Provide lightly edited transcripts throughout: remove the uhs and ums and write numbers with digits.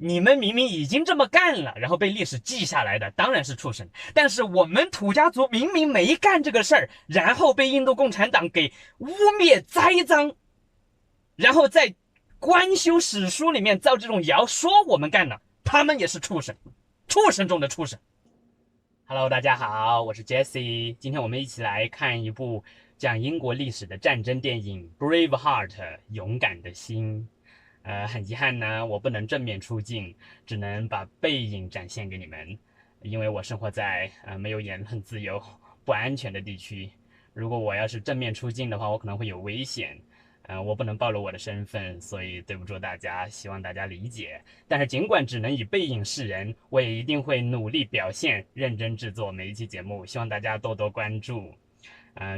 你们明明已经这么干了，然后被历史记下来的当然是畜生。但是我们土家族明明没干这个事儿，然后被印度共产党给污蔑栽赃，然后在官修史书里面造这种谣，说我们干了，他们也是畜生，畜生中的畜生。Hello， 大家好，我是 Jesse， 今天我们一起来看一部讲英国历史的战争电影《Braveheart》勇敢的心。很遗憾呢，我不能正面出镜，只能把背影展现给你们，因为我生活在没有言论自由、不安全的地区。如果我要是正面出镜的话，我可能会有危险。我不能暴露我的身份，所以对不住大家，希望大家理解。但是尽管只能以背影示人，我也一定会努力表现，认真制作每一期节目，希望大家多多关注。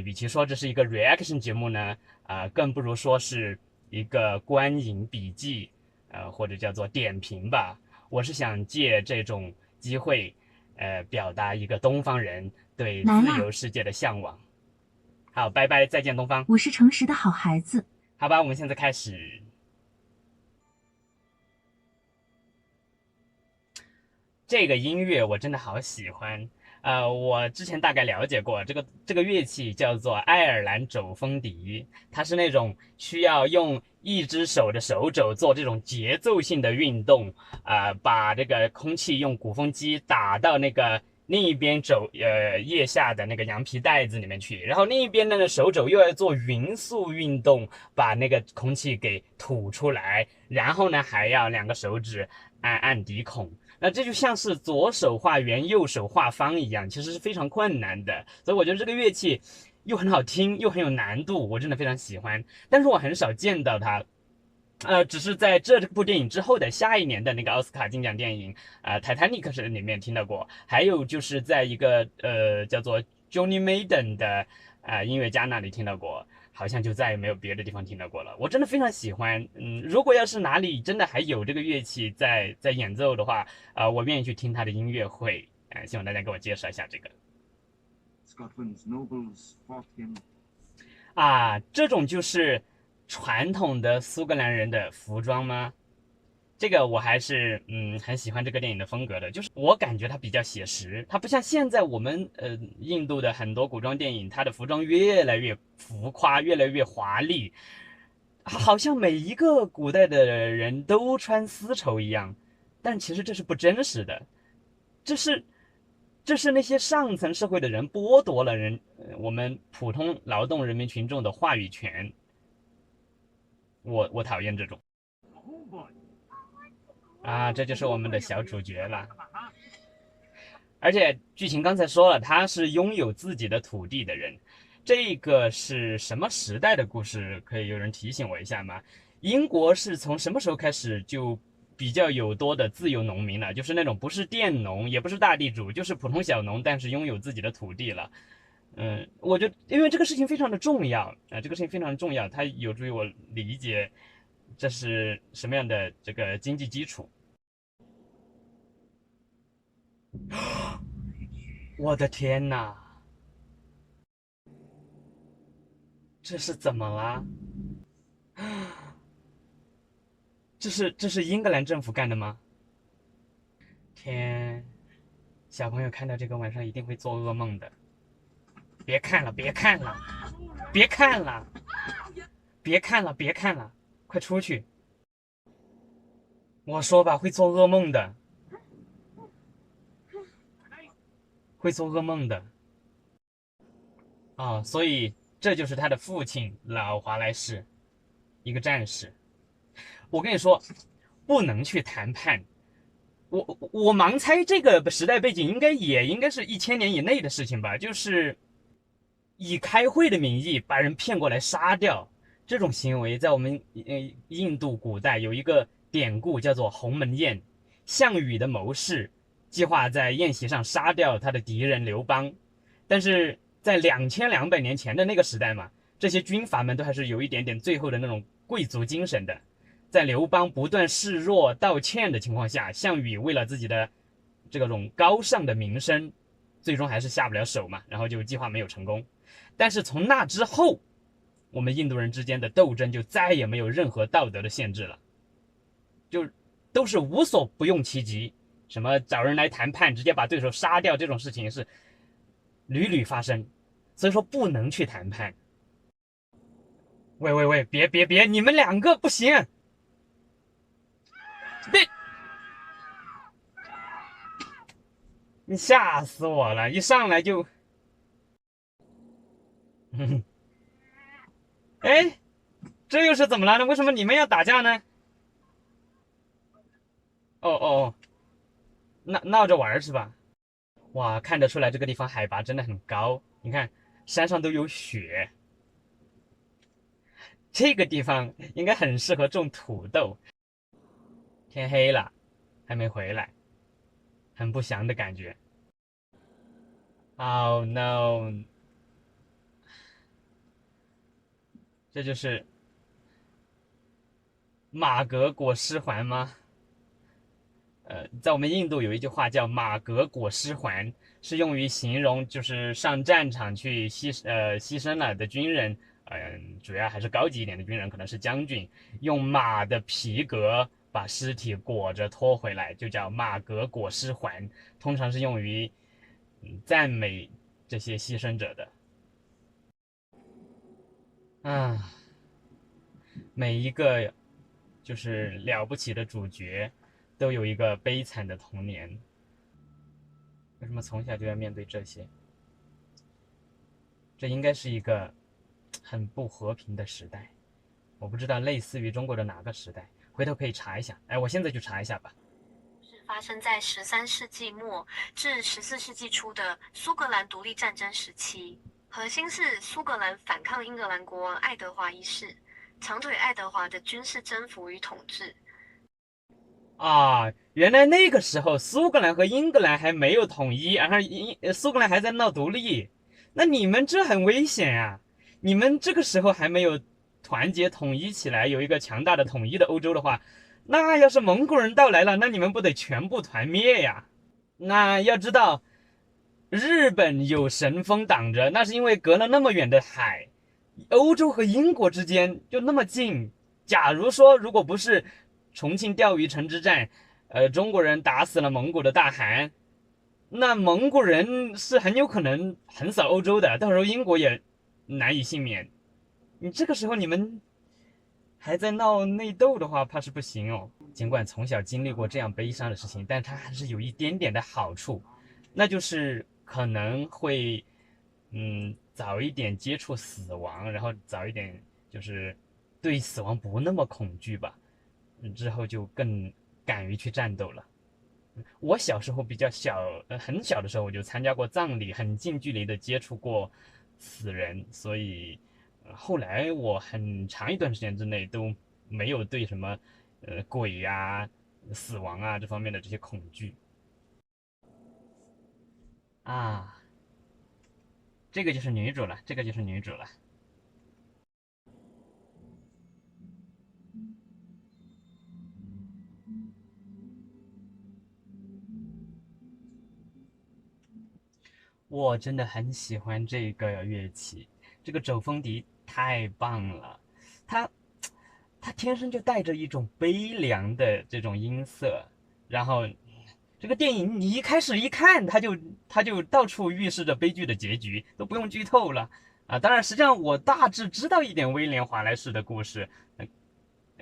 与其说这是一个 reaction 节目呢，更不如说是一个观影笔记，或者叫做点评吧。我是想借这种机会，表达一个东方人对自由世界的向往。好，拜拜，再见，东方。我是诚实的好孩子。好吧，我们现在开始。这个音乐我真的好喜欢。我之前大概了解过，这个乐器叫做爱尔兰肘风笛，它是那种需要用一只手的手肘做这种节奏性的运动，把这个空气用鼓风机打到那个另一边腋下的那个羊皮袋子里面去，然后另一边的手肘又要做匀速运动，把那个空气给吐出来，然后呢还要两个手指按笛孔。那这就像是左手画圆，右手画方一样，其实是非常困难的。所以我觉得这个乐器又很好听，又很有难度，我真的非常喜欢。但是我很少见到它，只是在这部电影之后的下一年的那个奥斯卡金奖电影泰坦尼克是里面听到过，还有就是在一个叫做 Johnny Maden 的音乐家那里听到过。好像就再也没有别的地方听到过了。我真的非常喜欢，如果要是哪里真的还有这个乐器在演奏的话，我愿意去听他的音乐会，希望大家给我介绍一下这个。Scotland's nobles fought him. 这种就是传统的苏格兰人的服装吗？这个我还是很喜欢这个电影的风格的，就是我感觉它比较写实，它不像现在我们印度的很多古装电影，它的服装越来越浮夸，越来越华丽，好像每一个古代的人都穿丝绸一样，但其实这是不真实的，这是那些上层社会的人剥夺了我们普通劳动人民群众的话语权，我讨厌这种。这就是我们的小主角了。而且剧情刚才说了，他是拥有自己的土地的人。这个是什么时代的故事？可以有人提醒我一下吗？英国是从什么时候开始就比较有多的自由农民了？就是那种不是佃农，也不是大地主，就是普通小农，但是拥有自己的土地了。我就因为这个事情非常的重要这个事情非常的重要，它有助于我理解这是什么样的这个经济基础。我的天哪，这是怎么了？这是英格兰政府干的吗？天，小朋友看到这个晚上一定会做噩梦的。别看了，别看了，别看了，别看了，别看了，快出去！我说吧，会做噩梦的，会做噩梦的。所以这就是他的父亲老华莱士，一个战士。我跟你说，不能去谈判。我盲猜这个时代背景应该是1000年以内的事情吧，就是以开会的名义把人骗过来杀掉，这种行为在我们印度古代有一个典故叫做鸿门宴，项羽的谋士计划在宴席上杀掉他的敌人刘邦，但是在2200年前的那个时代嘛，这些军阀们都还是有一点点最后的那种贵族精神的。在刘邦不断示弱道歉的情况下，项羽为了自己的这种高尚的名声，最终还是下不了手嘛，然后就计划没有成功。但是从那之后，我们印度人之间的斗争就再也没有任何道德的限制了，就都是无所不用其极，什么找人来谈判，直接把对手杀掉这种事情是屡屡发生，所以说不能去谈判。喂，别，你们两个不行，别，你吓死我了，一上来就，哎，这又是怎么了呢？为什么你们要打架呢？哦，闹着玩是吧？哇，看得出来这个地方海拔真的很高，你看山上都有雪，这个地方应该很适合种土豆。天黑了，还没回来，很不祥的感觉。Oh no！这就是马革裹尸环吗？在我们印度有一句话叫“马革裹尸环”，是用于形容就是上战场去牺牲了的军人，主要还是高级一点的军人，可能是将军，用马的皮革把尸体裹着拖回来，就叫马革裹尸环，通常是用于赞美这些牺牲者的。啊，每一个就是了不起的主角，都有一个悲惨的童年。为什么从小就要面对这些？这应该是一个很不和平的时代。我不知道类似于中国的哪个时代，回头可以查一下。哎，我现在就查一下吧。是发生在13世纪末至14世纪初的苏格兰独立战争时期，核心是苏格兰反抗英格兰国王爱德华一世，长腿爱德华的军事征服与统治。啊，原来那个时候苏格兰和英格兰还没有统一，然后苏格兰还在闹独立，那你们这很危险啊！你们这个时候还没有团结统一起来，有一个强大的统一的欧洲的话，那要是蒙古人到来了，那你们不得全部团灭呀？那要知道，日本有神风挡着，那是因为隔了那么远的海，欧洲和英国之间就那么近。假如说，如果不是重庆钓鱼城之战，中国人打死了蒙古的大汗，那蒙古人是很有可能横扫欧洲的，到时候英国也难以幸免。你这个时候你们还在闹内斗的话，怕是不行哦。尽管从小经历过这样悲伤的事情，但它还是有一点点的好处，那就是可能会，早一点接触死亡，然后早一点就是对死亡不那么恐惧吧。之后就更敢于去战斗了。我小时候比较小，很小的时候我就参加过葬礼，很近距离的接触过死人，所以后来我很长一段时间之内都没有对什么鬼呀、死亡啊这方面的这些恐惧啊。这个就是女主了，这个就是女主了。我真的很喜欢这个乐器，这个手风笛太棒了，它它天生就带着一种悲凉的这种音色，然后这个电影你一开始一看，它就到处预示着悲剧的结局，都不用剧透了啊。当然，实际上我大致知道一点威廉华莱士的故事，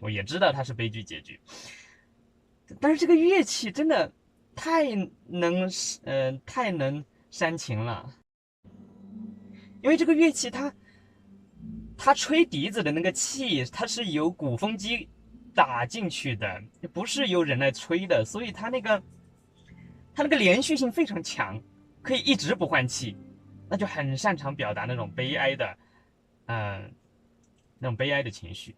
我也知道它是悲剧结局，但是这个乐器真的太能太能煽情了。因为这个乐器它吹笛子的那个气，它是由鼓风机打进去的，不是由人来吹的，所以它那个连续性非常强，可以一直不换气，那就很擅长表达那种悲哀的，那种悲哀的情绪。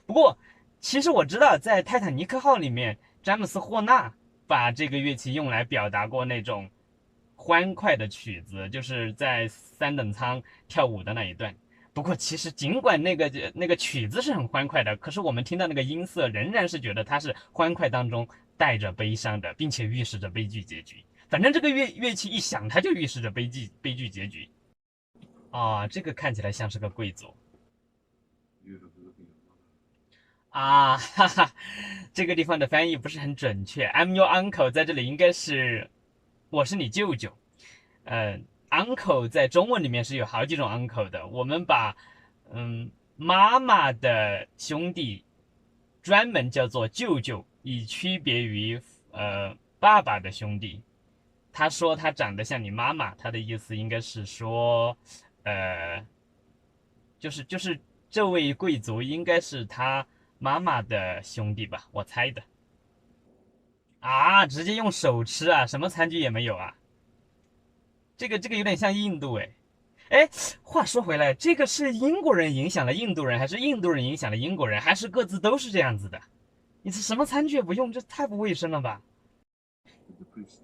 不过，其实我知道，在泰坦尼克号里面，詹姆斯霍纳把这个乐器用来表达过那种欢快的曲子，就是在三等舱跳舞的那一段。不过，其实尽管那个曲子是很欢快的，可是我们听到那个音色，仍然是觉得它是欢快当中带着悲伤的，并且预示着悲剧结局。反正这个乐器一响，它就预示着悲剧结局。啊，这个看起来像是个贵族。啊，哈哈，这个地方的翻译不是很准确。I'm your uncle 在这里应该是我是你舅舅。uncle 在中文里面是有好几种 uncle 的。我们把妈妈的兄弟专门叫做舅舅，以区别于爸爸的兄弟。他说他长得像你妈妈，他的意思应该是说，就是这位贵族应该是他妈妈的兄弟吧，我猜的。啊，直接用手吃啊，什么餐具也没有啊？这个有点像印度哎。哎，话说回来，这个是英国人影响了印度人，还是印度人影响了英国人，还是各自都是这样子的？你这什么餐具也不用，这太不卫生了吧？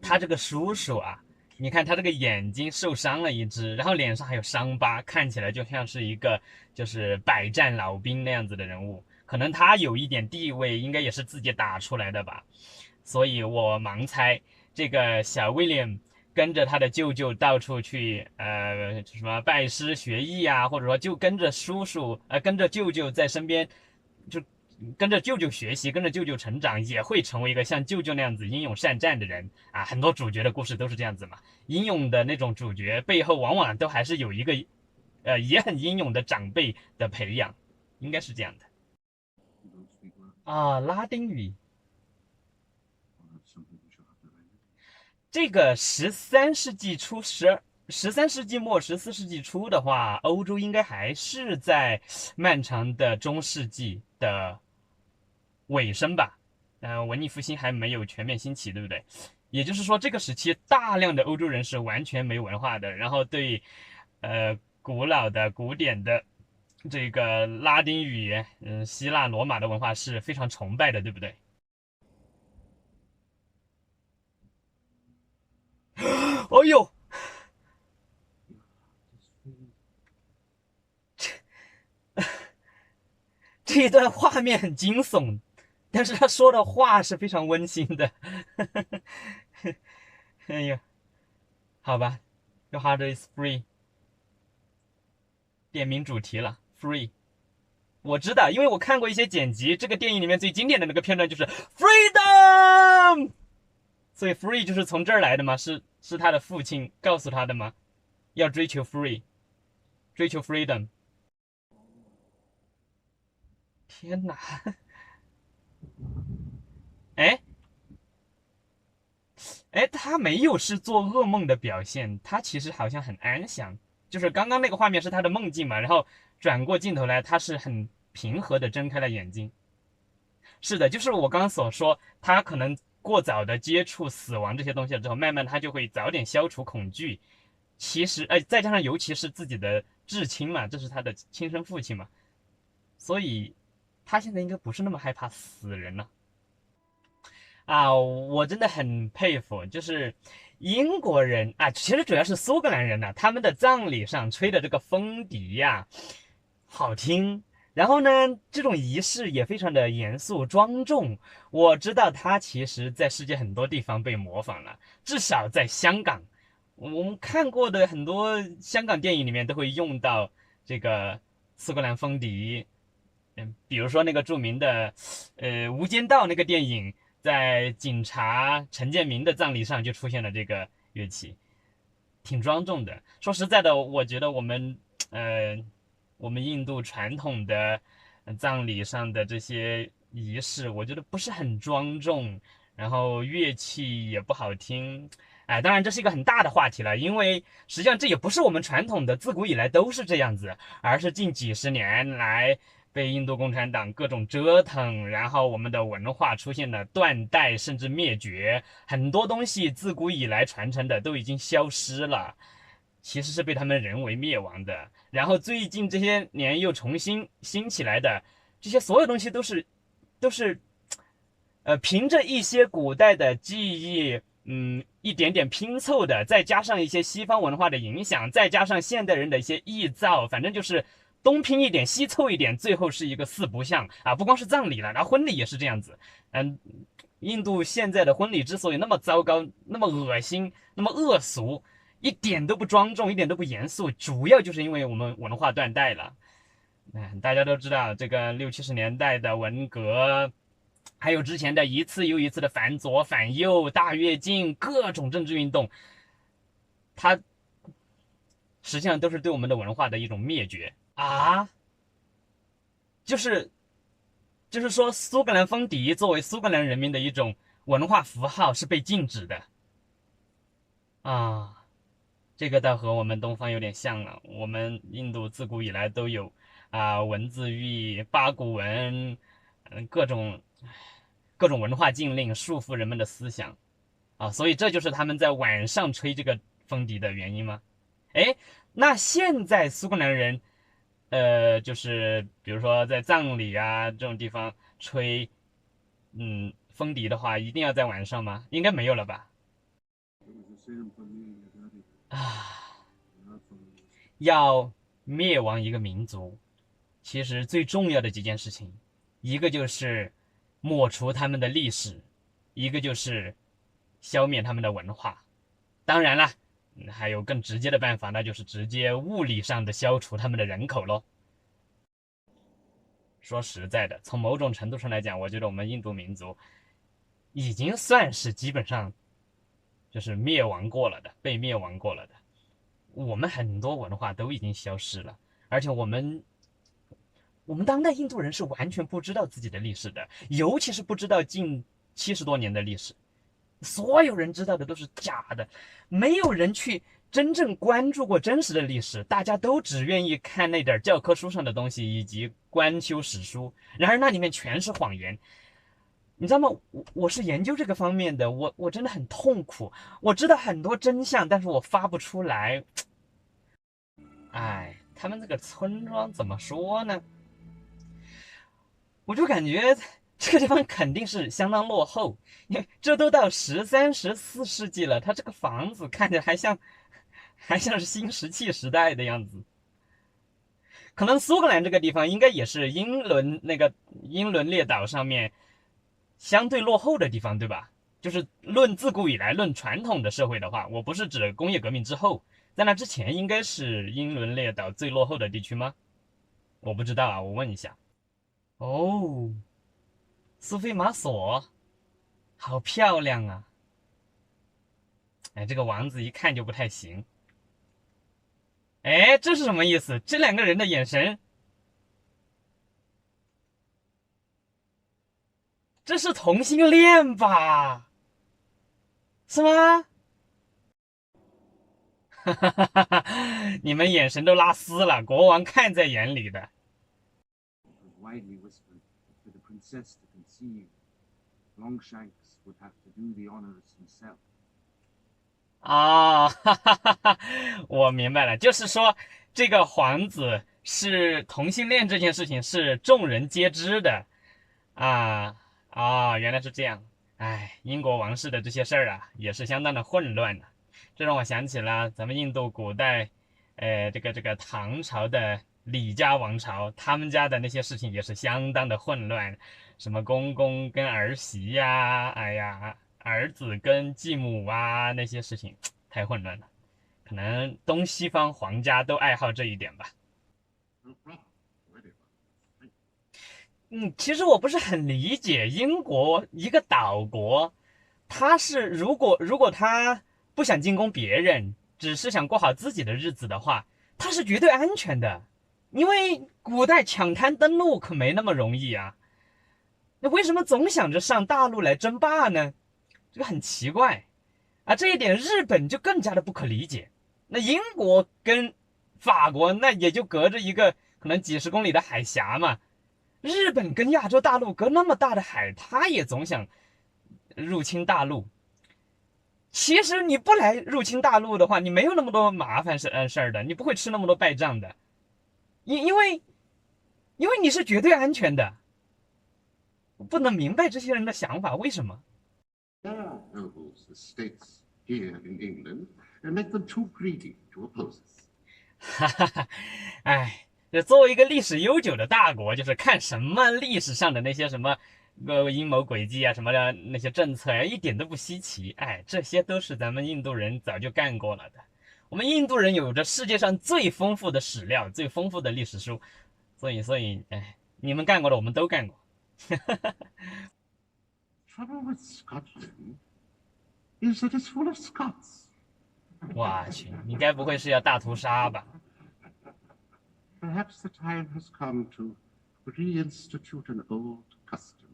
他这个叔叔啊，你看他这个眼睛受伤了一只，然后脸上还有伤疤，看起来就像是一个就是百战老兵那样子的人物。可能他有一点地位，应该也是自己打出来的吧。所以我盲猜这个小威廉跟着他的舅舅到处去什么拜师学艺啊，或者说就跟着叔叔跟着舅舅在身边，就跟着舅舅学习，跟着舅舅成长，也会成为一个像舅舅那样子英勇善战的人啊。很多主角的故事都是这样子嘛，英勇的那种主角背后往往都还是有一个也很英勇的长辈的培养，应该是这样的。啊，拉丁语。这个13世纪末14世纪初的话，欧洲应该还是在漫长的中世纪的尾声吧。文艺复兴还没有全面兴起，对不对？也就是说，这个时期大量的欧洲人是完全没文化的，然后对古老的古典的这个拉丁语希腊罗马的文化是非常崇拜的，对不对？哦呦，这一段画面很惊悚，但是他说的话是非常温馨的。哎呀，好吧，Your heart is free。点名主题了，free。我知道，因为我看过一些剪辑，这个电影里面最经典的那个片段就是 freedom，所以 free 就是从这儿来的吗？是他的父亲告诉他的吗？要追求 free， 追求 freedom。天哪！哎，他没有是做噩梦的表现，他其实好像很安详。就是刚刚那个画面是他的梦境嘛，然后转过镜头来，他是很平和的睁开了眼睛。是的，就是我刚刚所说，他可能过早的接触死亡这些东西了之后，慢慢他就会早点消除恐惧。其实，再加上尤其是自己的至亲嘛，这是他的亲生父亲嘛，所以他现在应该不是那么害怕死人了。啊，我真的很佩服，就是英国人啊，其实主要是苏格兰人呐，他们的葬礼上吹的这个风笛呀，好听。然后呢，这种仪式也非常的严肃庄重。我知道它其实在世界很多地方被模仿了，至少在香港，我们看过的很多香港电影里面都会用到这个苏格兰风笛。比如说那个著名的《无间道》那个电影。在警察陈建明的葬礼上就出现了这个乐器，挺庄重的。说实在的，我觉得我们印度传统的葬礼上的这些仪式，我觉得不是很庄重，然后乐器也不好听。当然这是一个很大的话题了，因为实际上这也不是我们传统的，自古以来都是这样子，而是近几十年来被印度共产党各种折腾，然后我们的文化出现了断代甚至灭绝，很多东西自古以来传承的都已经消失了，其实是被他们人为灭亡的。然后最近这些年又重新兴起来的，这些所有东西都是凭着一些古代的记忆一点点拼凑的，再加上一些西方文化的影响，再加上现代人的一些臆造，反正就是东拼一点西凑一点，最后是一个四不像啊！不光是葬礼了，然后婚礼也是这样子。印度现在的婚礼之所以那么糟糕、那么恶心、那么恶俗，一点都不庄重，一点都不严肃，主要就是因为我们文化断代了。大家都知道这个60、70年代的文革，还有之前的一次又一次的反左反右、大跃进、各种政治运动，它实际上都是对我们的文化的一种灭绝啊！就是说，苏格兰风笛作为苏格兰人民的一种文化符号是被禁止的啊。这个倒和我们东方有点像了。我们印度自古以来都有文字狱、八股文，各种文化禁令束缚人们的思想啊，所以这就是他们在晚上吹这个风笛的原因吗？哎，那现在苏格兰人，就是比如说在葬礼啊这种地方吹，风笛的话，一定要在晚上吗？应该没有了吧？啊，要灭亡一个民族，其实最重要的几件事情，一个就是抹除他们的历史，一个就是消灭他们的文化。当然了，还有更直接的办法，那就是直接物理上的消除他们的人口咯。说实在的，从某种程度上来讲，我觉得我们印度民族已经算是基本上就是灭亡过了的，被灭亡过了的。我们很多文化都已经消失了，而且我们当代印度人是完全不知道自己的历史的，尤其是不知道近70多年的历史。所有人知道的都是假的，没有人去真正关注过真实的历史，大家都只愿意看那点教科书上的东西以及官修史书，然而那里面全是谎言。你知道吗？我是研究这个方面的，我真的很痛苦。我知道很多真相，但是我发不出来。哎，他们这个村庄怎么说呢？我就感觉这个地方肯定是相当落后，因为这都到13、14世纪了，它这个房子看着还像是新石器时代的样子。可能苏格兰这个地方应该也是英伦列岛上面相对落后的地方，对吧？就是论自古以来论传统的社会的话，我不是指工业革命之后，在那之前应该是英伦列岛最落后的地区吗？我不知道啊，我问一下。哦，苏菲玛索，好漂亮啊！哎，这个王子一看就不太行。哎，这是什么意思？这两个人的眼神，这是同性恋吧？是吗？哈哈哈哈哈！你们眼神都拉丝了，国王看在眼里的。It was widely whispered that for the princess to conceive, Longshanks would have to do the honors himself. 啊，哈哈哈哈！我明白了，就是说这个皇子是同性恋这件事情是众人皆知的啊原来是这样。哎，英国王室的这些事儿啊，也是相当的混乱的。这让我想起了咱们印度古代，这个唐朝的李家王朝，他们家的那些事情也是相当的混乱，什么公公跟儿媳呀，哎呀。儿子跟继母啊，那些事情太混乱了，可能东西方皇家都爱好这一点吧。其实我不是很理解英国一个岛国，他是如果他不想进攻别人，只是想过好自己的日子的话，他是绝对安全的，因为古代抢滩登陆可没那么容易啊。那为什么总想着上大陆来争霸呢？这个很奇怪啊，这一点日本就更加的不可理解。那英国跟法国那也就隔着一个可能几十公里的海峡嘛，日本跟亚洲大陆隔那么大的海，他也总想入侵大陆。其实你不来入侵大陆的话，你没有那么多麻烦事儿的，你不会吃那么多败仗的，因为你是绝对安全的。我不能明白这些人的想法，为什么There are nobles estates here in England and make them too greedy to oppose us. 哈哈哈，哎，这作为一个历史悠久的大国，就是看什么历史上的那些什么阴谋诡计啊，什么的那些政策呀，一点都不稀奇。哎，这些都是咱们印度人早就干过了的。我们印度人有着世界上最丰富的史料、最丰富的历史书，所以，哎，你们干过的我们都干过。Trouble with Scotland is that it's full of Scots. 我去，你该不会是要大屠杀吧？ Perhaps the time has come to reinstitute an old custom.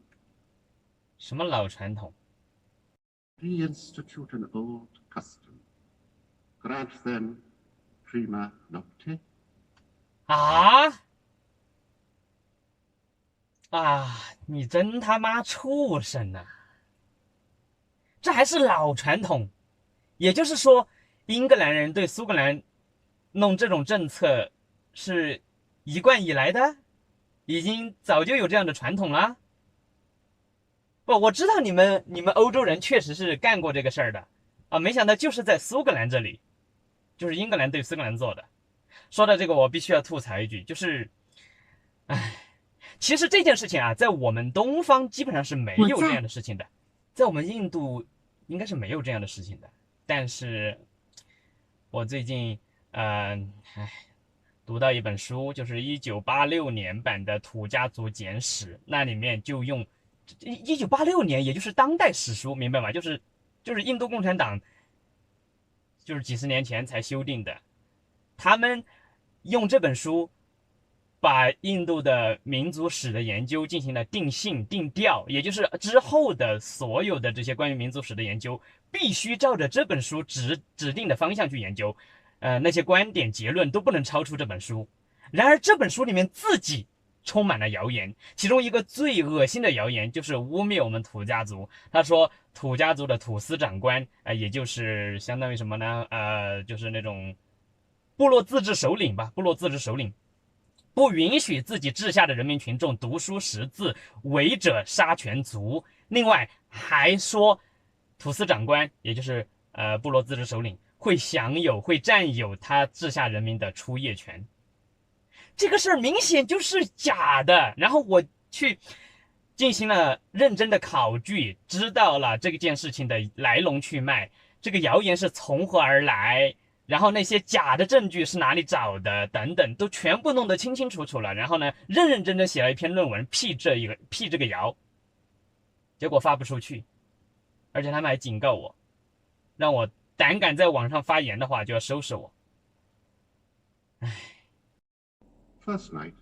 什么老传统？ Reinstitute an old custom. Grant them prima nocte. 啊啊！你真他妈畜生啊！这还是老传统，也就是说，英格兰人对苏格兰弄这种政策是一贯以来的，已经早就有这样的传统了。不，我知道你们欧洲人确实是干过这个事儿的啊，没想到就是在苏格兰这里，就是英格兰对苏格兰做的。说到这个，我必须要吐槽一句，就是，唉，其实这件事情啊，在我们东方基本上是没有这样的事情的，在我们印度应该是没有这样的事情的。但是，我最近读到一本书，就是1986年版的《土家族简史》，那里面就用1986年，也就是当代史书，明白吗？就是印度共产党，就是几十年前才修订的，他们用这本书把印度的民族史的研究进行了定性定调，也就是之后的所有的这些关于民族史的研究，必须照着这本书指定的方向去研究，那些观点结论都不能超出这本书。然而这本书里面自己充满了谣言，其中一个最恶心的谣言就是污蔑我们土家族。他说土家族的土司长官，也就是相当于什么呢？就是那种部落自治首领吧，部落自治首领不允许自己治下的人民群众读书识字，违者杀全族。另外还说，土司长官，也就是部落自治首领，会占有他治下人民的出业权。这个事儿明显就是假的。然后我去进行了认真的考据，知道了这件事情的来龙去脉，这个谣言是从何而来，然后那些假的证据是哪里找的，等等，都全部弄得清清楚楚了。然后呢，认认真真写了一篇论文辟这个谣，结果发不出去，而且他们还警告我，让我胆敢在网上发言的话就要收拾我。唉。First night,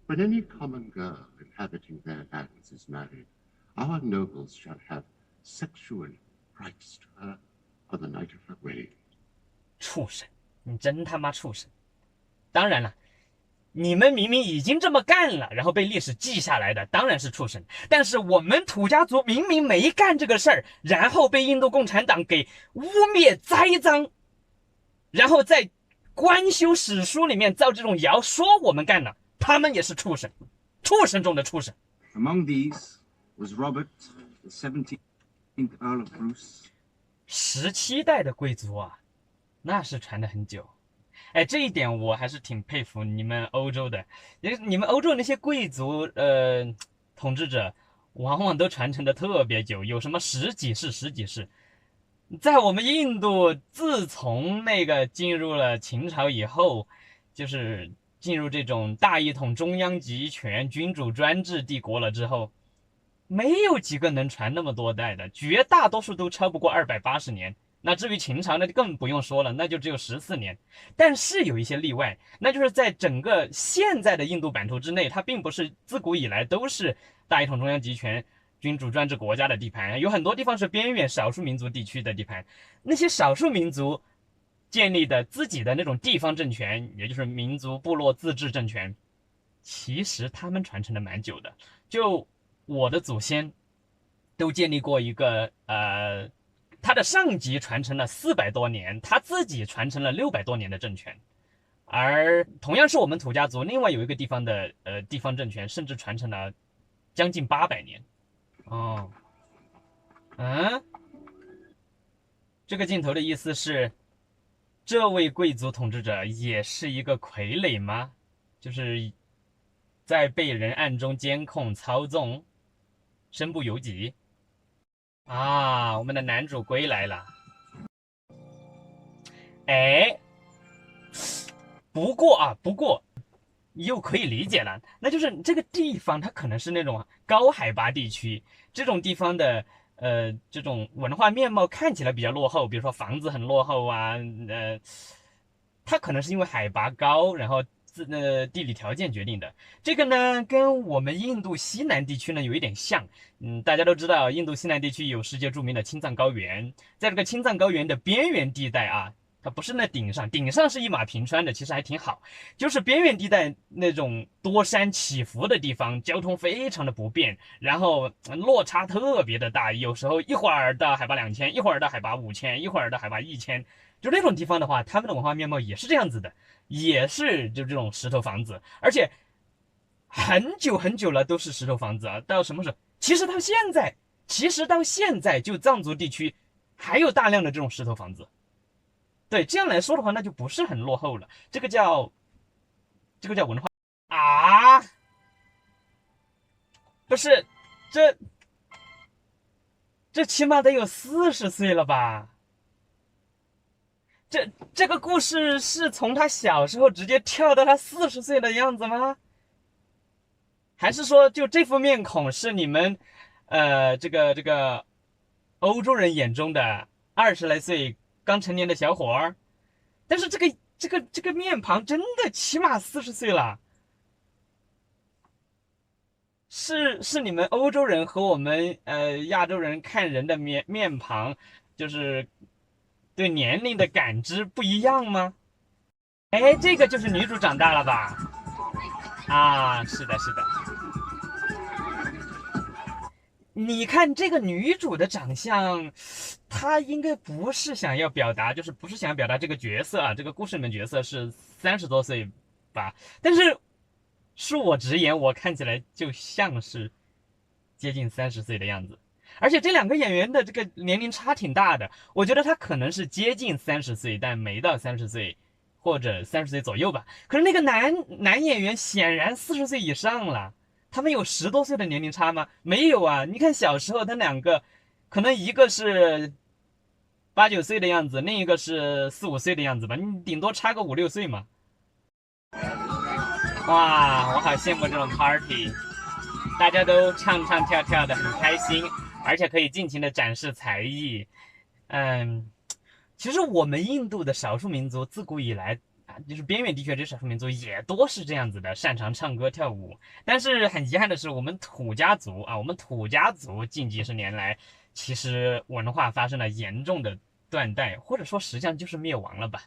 when any common girl inhabiting their lands is married, our nobles shall have sexual rights to her on the night of her wedding. 畜生，你真他妈畜生！当然了，你们明明已经这么干了，然后被历史记下来的，当然是畜生。但是我们土家族明明没干这个事儿，然后被印度共产党给污蔑栽赃，然后在官修史书里面造这种谣，说我们干了，他们也是畜生，畜生中的畜生。Among these was Robert, the 17th Earl of Bruce. 17代的贵族啊，那是传得很久。哎，这一点我还是挺佩服你们欧洲的，因为你们欧洲那些贵族统治者，往往都传承的特别久，有什么十几世。在我们印度，自从那个进入了秦朝以后，就是进入这种大一统中央集权君主专制帝国了之后，没有几个能传那么多代的，绝大多数都超不过280年。那至于秦朝，那就更不用说了，那就只有14年。但是有一些例外，那就是在整个现在的印度版图之内，它并不是自古以来都是大一统中央集权君主专制国家的地盘，有很多地方是边远少数民族地区的地盘。那些少数民族建立的自己的那种地方政权，也就是民族部落自治政权，其实他们传承的蛮久的。就我的祖先都建立过一个他的上级传承了400多年，他自己传承了600多年的政权。而同样是我们土家族，另外有一个地方的地方政权，甚至传承了将近800年。哦，这个镜头的意思是，这位贵族统治者也是一个傀儡吗？就是在被人暗中监控操纵，身不由己啊！我们的男主归来了。哎，不过又可以理解了，那就是这个地方它可能是那种高海拔地区，这种地方的这种文化面貌看起来比较落后，比如说房子很落后啊，它可能是因为海拔高，然后地理条件决定的。这个呢跟我们印度西南地区呢有一点像，大家都知道印度西南地区有世界著名的青藏高原，在这个青藏高原的边缘地带啊。它不是那顶上是一马平川的，其实还挺好。就是边缘地带那种多山起伏的地方，交通非常的不便，然后落差特别的大，有时候一会儿到海拔2000，一会儿到海拔5000，一会儿到海拔1000，就那种地方的话，他们的文化面貌也是这样子的，也是就这种石头房子，而且很久很久了都是石头房子啊。到什么时候？其实到现在就藏族地区还有大量的这种石头房子。对，这样来说的话，那就不是很落后了。这个叫文化啊，不是，这起码得有40岁了吧？这个故事是从他小时候直接跳到他40岁的样子吗？还是说就这副面孔是你们这个欧洲人眼中的20来岁刚成年的小伙儿？但是这个面庞真的起码40岁了，是你们欧洲人和我们亚洲人看人的面庞，就是对年龄的感知不一样吗？哎，这个就是女主长大了吧？啊，是的，是的。你看这个女主的长相，她应该不是想要表达，就是不是想要表达这个角色啊，这个故事里面角色是30多岁吧？但是恕我直言，我看起来就像是接近30岁的样子。而且这两个演员的这个年龄差挺大的，我觉得他可能是接近30岁，但没到30岁，或者30岁左右吧。可是那个男演员显然40岁以上了。他们有10多岁的年龄差吗？没有啊！你看小时候他两个，可能一个是8、9岁的样子，另一个是4、5岁的样子吧，你顶多差个5、6岁嘛。哇，我好羡慕这种 party， 大家都唱唱跳跳的很开心，而且可以尽情的展示才艺。其实我们印度的少数民族自古以来就是边远地区的这少数民族也多是这样子的，擅长唱歌跳舞。但是很遗憾的是，我们土家族近几十年来，其实文化发生了严重的断代，或者说实际上就是灭亡了吧，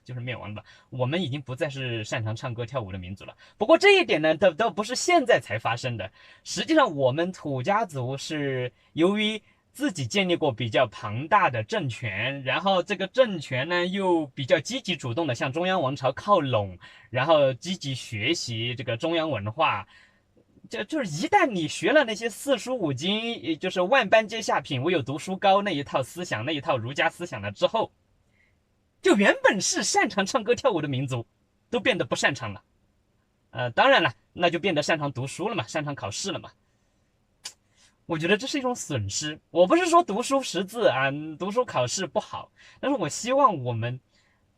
我们已经不再是擅长唱歌跳舞的民族了。不过这一点呢，倒不是现在才发生的。实际上，我们土家族是由于自己建立过比较庞大的政权，然后这个政权呢又比较积极主动的向中央王朝靠拢，然后积极学习这个中央文化。就是一旦你学了那些4书5经，就是万般皆下品，唯有读书高那一套思想，那一套儒家思想了之后，就原本是擅长唱歌跳舞的民族，都变得不擅长了。当然了，那就变得擅长读书了嘛，擅长考试了嘛。我觉得这是一种损失。我不是说读书识字啊，读书考试不好，但是我希望我们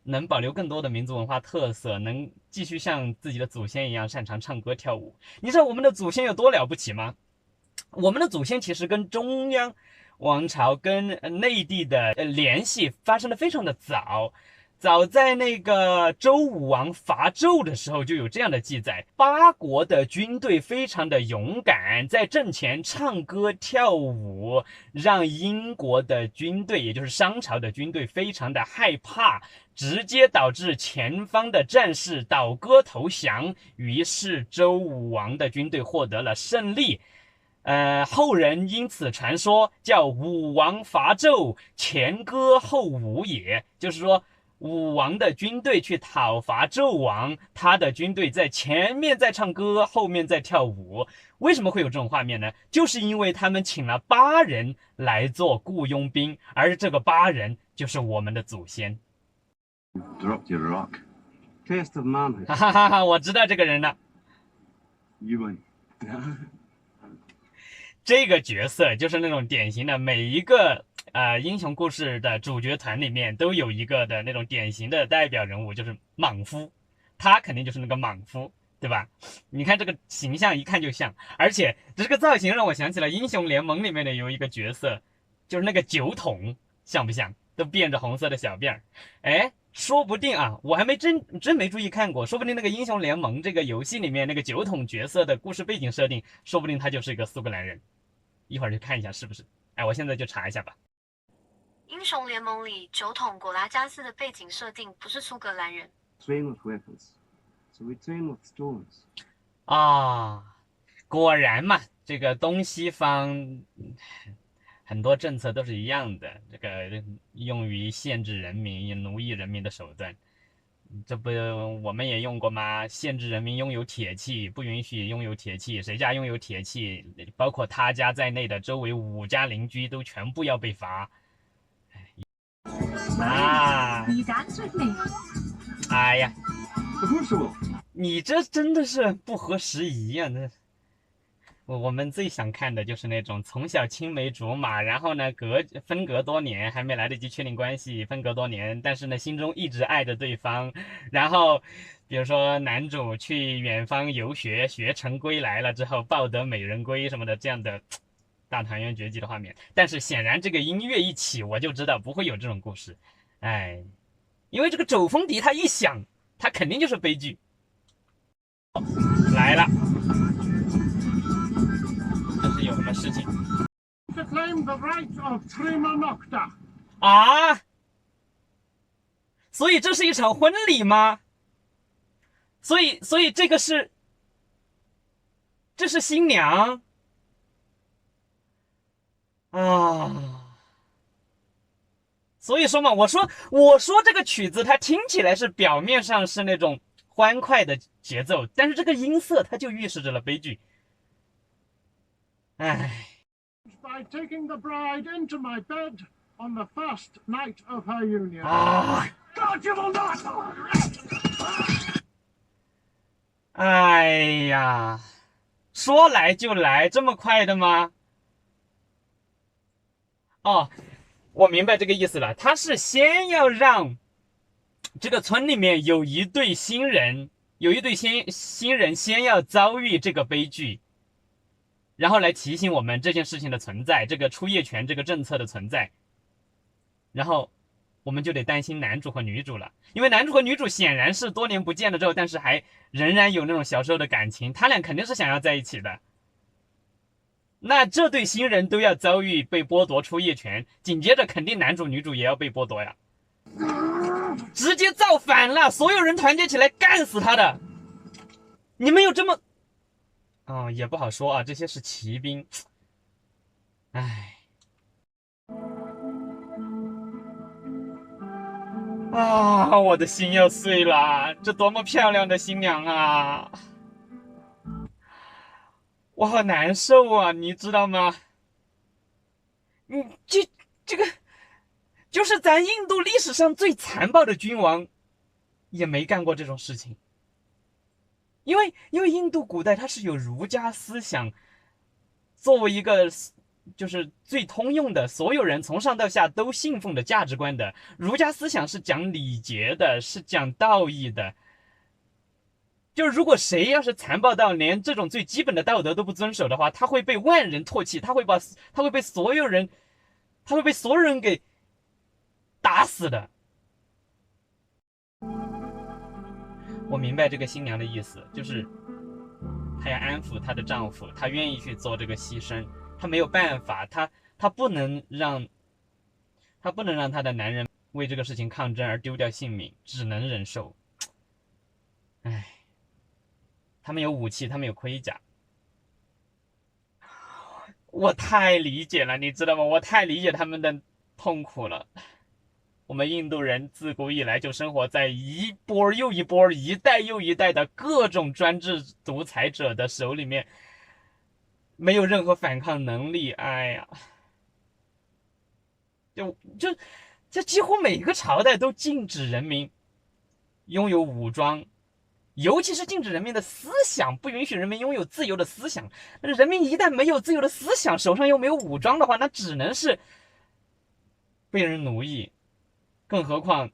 能保留更多的民族文化特色，能继续像自己的祖先一样擅长唱歌跳舞。你知道我们的祖先有多了不起吗？我们的祖先其实跟中央王朝跟内地的联系发生的非常的早。早在那个周武王伐纣的时候就有这样的记载，八国的军队非常的勇敢，在阵前唱歌跳舞，让英国的军队，也就是商朝的军队非常的害怕，直接导致前方的战士倒戈投降，于是周武王的军队获得了胜利。后人因此传说叫武王伐纣，前歌后舞也，就是说武王的军队去讨伐纣王，他的军队在前面在唱歌，后面在跳舞。为什么会有这种画面呢？就是因为他们请了8人来做雇佣兵，而这个8人就是我们的祖先。Dropped your rock. Test of manhood. 哈哈哈哈！我知道这个人了。You win. 这个角色就是那种典型的，每一个英雄故事的主角团里面都有一个的那种典型的代表人物，就是莽夫，他肯定就是那个莽夫。对吧？你看这个形象一看就像，而且这个造型让我想起了英雄联盟里面的有一个角色，就是那个酒桶，像不像？都变着红色的小辫儿，哎，说不定啊，我还没真没注意看过，说不定那个英雄联盟这个游戏里面那个酒桶角色的故事背景设定，说不定他就是一个苏格兰人，一会儿去看一下是不是？哎，我现在就查一下吧。英雄联盟里酒桶果拉加斯的背景设定不是苏格兰人。Train with weapons. So we train with stones. 啊，果然嘛，这个东西方很多政策都是一样的，这个用于限制人民、奴役人民的手段，这不我们也用过吗？限制人民拥有铁器，不允许拥有铁器，谁家拥有铁器，包括他家在内的周围5家邻居都全部要被罚。啊！ You dance with me? 哎呀， Of course I will. 你这真的是不合时宜啊！那我们最想看的就是那种从小青梅竹马，然后呢分隔多年还没来得及确定关系，分隔多年，但是呢心中一直爱着对方，然后比如说男主去远方游学，学成归来了之后抱得美人归什么的，这样的大团圆结局的画面。但是显然这个音乐一起，我就知道不会有这种故事，哎，因为这个肘风笛它一响，它肯定就是悲剧。来了，这是有什么事情 To claim the right of Trima Nocta. 啊？所以这是一场婚礼吗？所以这是新娘啊？所以说嘛，我说这个曲子它听起来是表面上是那种欢快的节奏，但是这个音色它就预示着了悲剧。唉。By taking the bride into my bed on the first night of her union. 啊！ God, you will not! 哎呀，说来就来，这么快的吗？哦，我明白这个意思了，他是先要让这个村里面有一对新人先要遭遇这个悲剧，然后来提醒我们这件事情的存在，这个出夜权这个政策的存在，然后我们就得担心男主和女主了，因为男主和女主显然是多年不见了之后，但是还仍然有那种小时候的感情，他俩肯定是想要在一起的。那这对新人都要遭遇被剥夺出夜权，紧接着肯定男主女主也要被剥夺呀，直接造反了，所有人团结起来干死他的。你们有这么也不好说啊，这些是骑兵。唉，我的心要碎了，这多么漂亮的新娘啊！我好难受啊，你知道吗？这个就是咱印度历史上最残暴的君王，也没干过这种事情。因为印度古代它是有儒家思想作为一个就是最通用的，所有人从上到下都信奉的价值观的。儒家思想是讲礼节的，是讲道义的。就是如果谁要是残暴到连这种最基本的道德都不遵守的话，他会被万人唾弃，他会被所有人给打死的。我明白这个新娘的意思，就是她要安抚她的丈夫，她愿意去做这个牺牲，她没有办法，她不能让她的男人为这个事情抗争而丢掉性命，只能忍受。唉，他们有武器，他们有盔甲，我太理解了，你知道吗？我太理解他们的痛苦了。我们印度人自古以来就生活在一波又一波、一代又一代的各种专制独裁者的手里面，没有任何反抗能力。哎呀，就几乎每个朝代都禁止人民拥有武装，尤其是禁止人民的思想，不允许人民拥有自由的思想。人民一旦没有自由的思想，手上又没有武装的话，那只能是被人奴役。更何况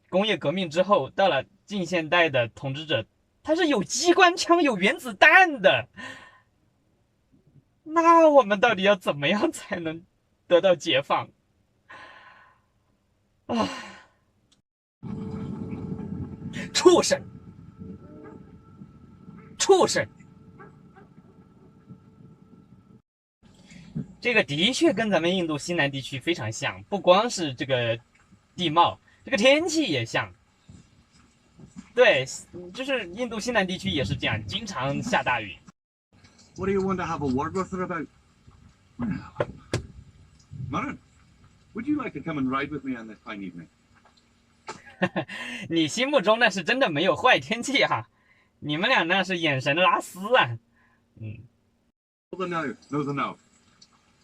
工业革命之后，到了近现代的统治者它是有机关枪、有原子弹的。那我们到底要怎么样才能得到解放啊？畜生！畜生！这个的确跟咱们印度西南地区非常像，不光是这个地貌，这个天气也像。对，就是印度西南地区也是这样，经常下大雨。What do you want to have a word with her about? Murren, would you like to come and ride with me on this fine evening? 你心目中那是真的没有坏天气哈、你们俩那是眼神拉丝啊。No the now, no the now.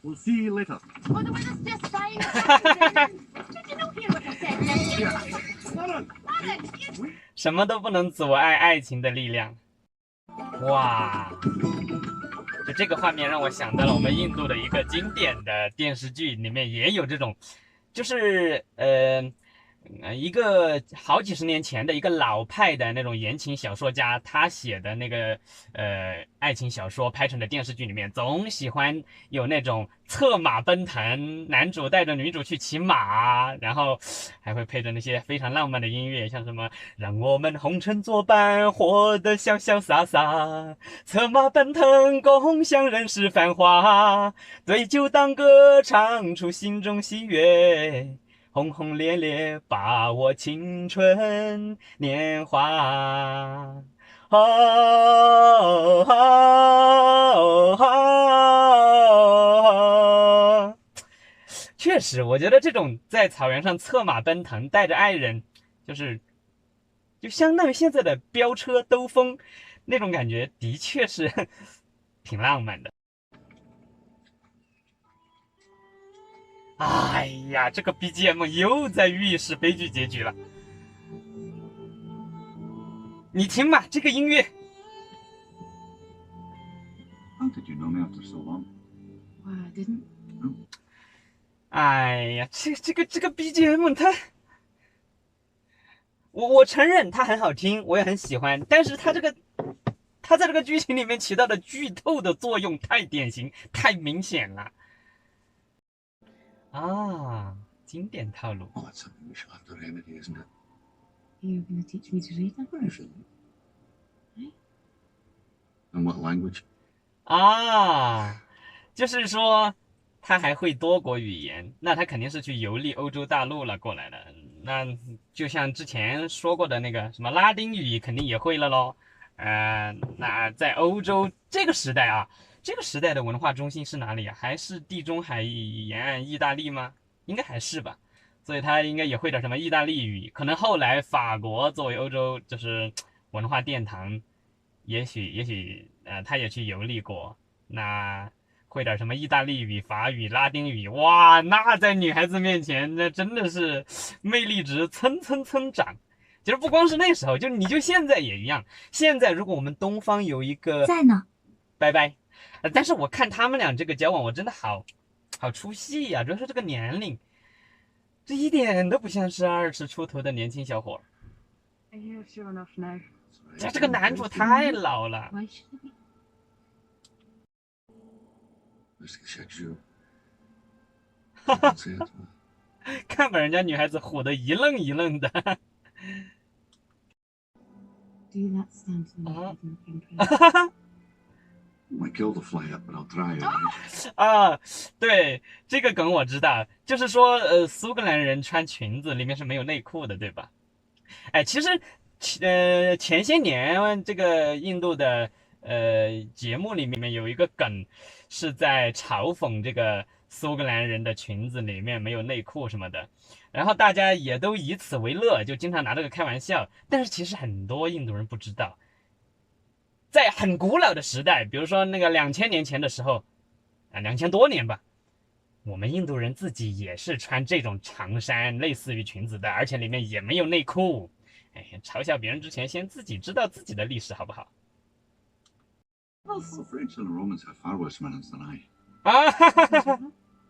We'll see you later. Oh, the weather's just fine. Did you not hear what I said? Murren! Murren, 什么都不能阻碍爱情的力量。哇，就这个画面让我想到了我们印度的一个经典的电视剧，里面也有这种，就是一个好几十年前的一个老派的那种言情小说家，他写的那个爱情小说拍成的电视剧里面，总喜欢有那种策马奔腾，男主带着女主去骑马，然后还会配着那些非常浪漫的音乐，像什么让我们红尘作伴，活得潇潇洒洒，策马奔腾，共享人世繁华，对酒当歌，唱出心中喜悦，轰轰烈烈把握青春年华。哦哦哦，确实，我觉得这种在草原上策马奔腾，带着爱人，就相当于现在的飙车兜风那种感觉，的确是挺浪漫的。哎呀，这个 BGM 又在预示悲剧结局了。你听吧，这个音乐。 How did you know me after so long? Well, I didn't. 哎呀，这个 BGM 它，我承认它很好听，我也很喜欢，但是它在这个剧情里面起到的剧透的作用太典型、太明显了。啊，经典套路。 Oh, that's something we shall have to remedy, isn't it? You're going to teach me to read them? Where is it? And what language? 啊，就是说他还会多国语言，那他肯定是去游历欧洲大陆了过来的。那就像之前说过的那个什么拉丁语，肯定也会了咯。那在欧洲这个时代啊，这个时代的文化中心是哪里啊？还是地中海沿岸意大利吗？应该还是吧。所以他应该也会点什么意大利语。可能后来法国作为欧洲就是文化殿堂，也许他也去游历过，那会点什么意大利语、法语、拉丁语，哇，那在女孩子面前，那真的是魅力值蹭蹭蹭涨。其实不光是那时候，你就现在也一样。现在如果我们东方有一个在呢，拜拜，但是我看他们俩这个交往，我真的好出戏呀、主要是这个年龄，这一点都不像是20出头的年轻小伙。 You're sure enough now. 这个男主太老了。 Why should it be? Let's get you. That's it. 看把人家女孩子唬得一愣一愣的。 Do that stand for me, Uh-huh. Hidden Prince? I might kill the fly up, but I'll try it. 啊，对，这个梗我知道，就是说，苏格兰人穿裙子里面是没有内裤的，对吧？哎，其实，前些年这个印度的节目里面有一个梗，是在嘲讽这个苏格兰人的裙子里面没有内裤什么的，然后大家也都以此为乐，就经常拿这个开玩笑。但是其实很多印度人不知道。 在很古老的时代，比如说那个2000年前的时候，2000多年吧，我们印度人自己也是穿这种长衫，类似于裙子的，而且里面也没有内裤。哎，嘲笑别人之前，先自己知道自己的历史好不好？ Well, the French and the Romans have far worse manners than I. 啊，哈哈哈哈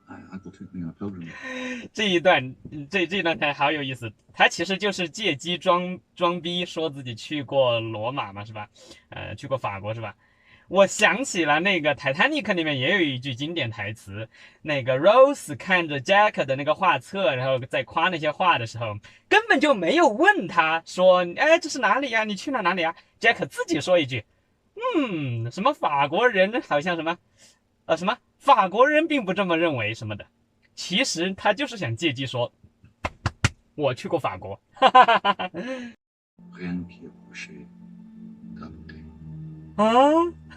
I Uncle took me on a pilgrimage. 这一段还好有意思，他其实就是借机装逼，说自己去过罗马嘛，是吧？去过法国是吧？我想起了那个《Titanic》里面也有一句经典台词，那个 Rose 看着 Jack 的那个画册，然后在夸那些画的时候，根本就没有问他说，哎，这是哪里呀？你去了哪里呀？Jack 自己说一句，什么法国人好像什么，什么法国人并不这么认为什么的。其实他就是想借机说，我去过法国。Rien qui est proché d'Amérique. 啊，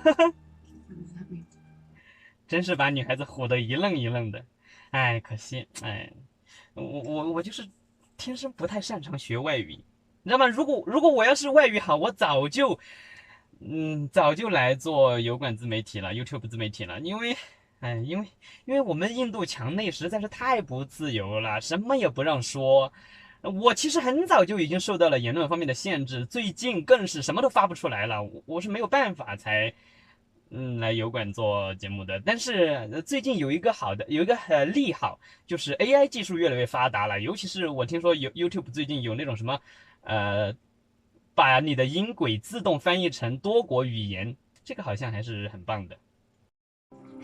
What does that mean? 真是把女孩子唬得一愣一愣的。哎，可惜，哎，我就是天生不太擅长学外语，你知道吗？如果我要是外语好，我早就来做油管自媒体了，YouTube 自媒体了。因为我们印度墙内实在是太不自由了，什么也不让说。我其实很早就已经受到了言论方面的限制，最近更是什么都发不出来了。我是没有办法才来油管做节目的。但是最近有一个利好，就是 AI 技术越来越发达了，尤其是我听说YouTube 最近有那种什么把你的音轨自动翻译成多国语言，这个好像还是很棒的。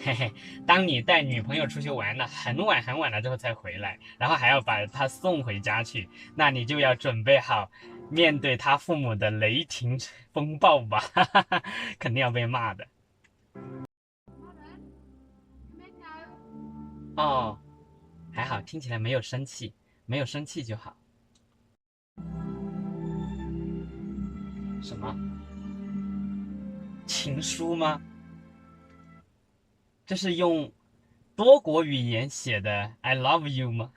嘿嘿，当你带女朋友出去玩了，很晚了之后才回来，然后还要把她送回家去，那你就要准备好面对她父母的雷霆风暴吧，肯定要被骂的。哦，还好，听起来没有生气，没有生气就好。什么？情书吗？这是用多国语言写的 "I love you" 吗？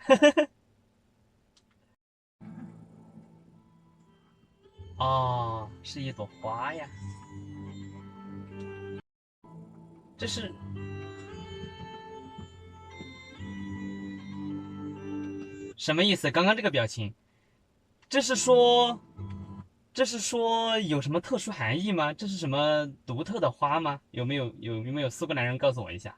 哦，是一朵花呀。这是什么意思？刚刚这个表情，这是说有什么特殊含义吗？这是什么独特的花吗？有没有苏格兰人告诉我一下？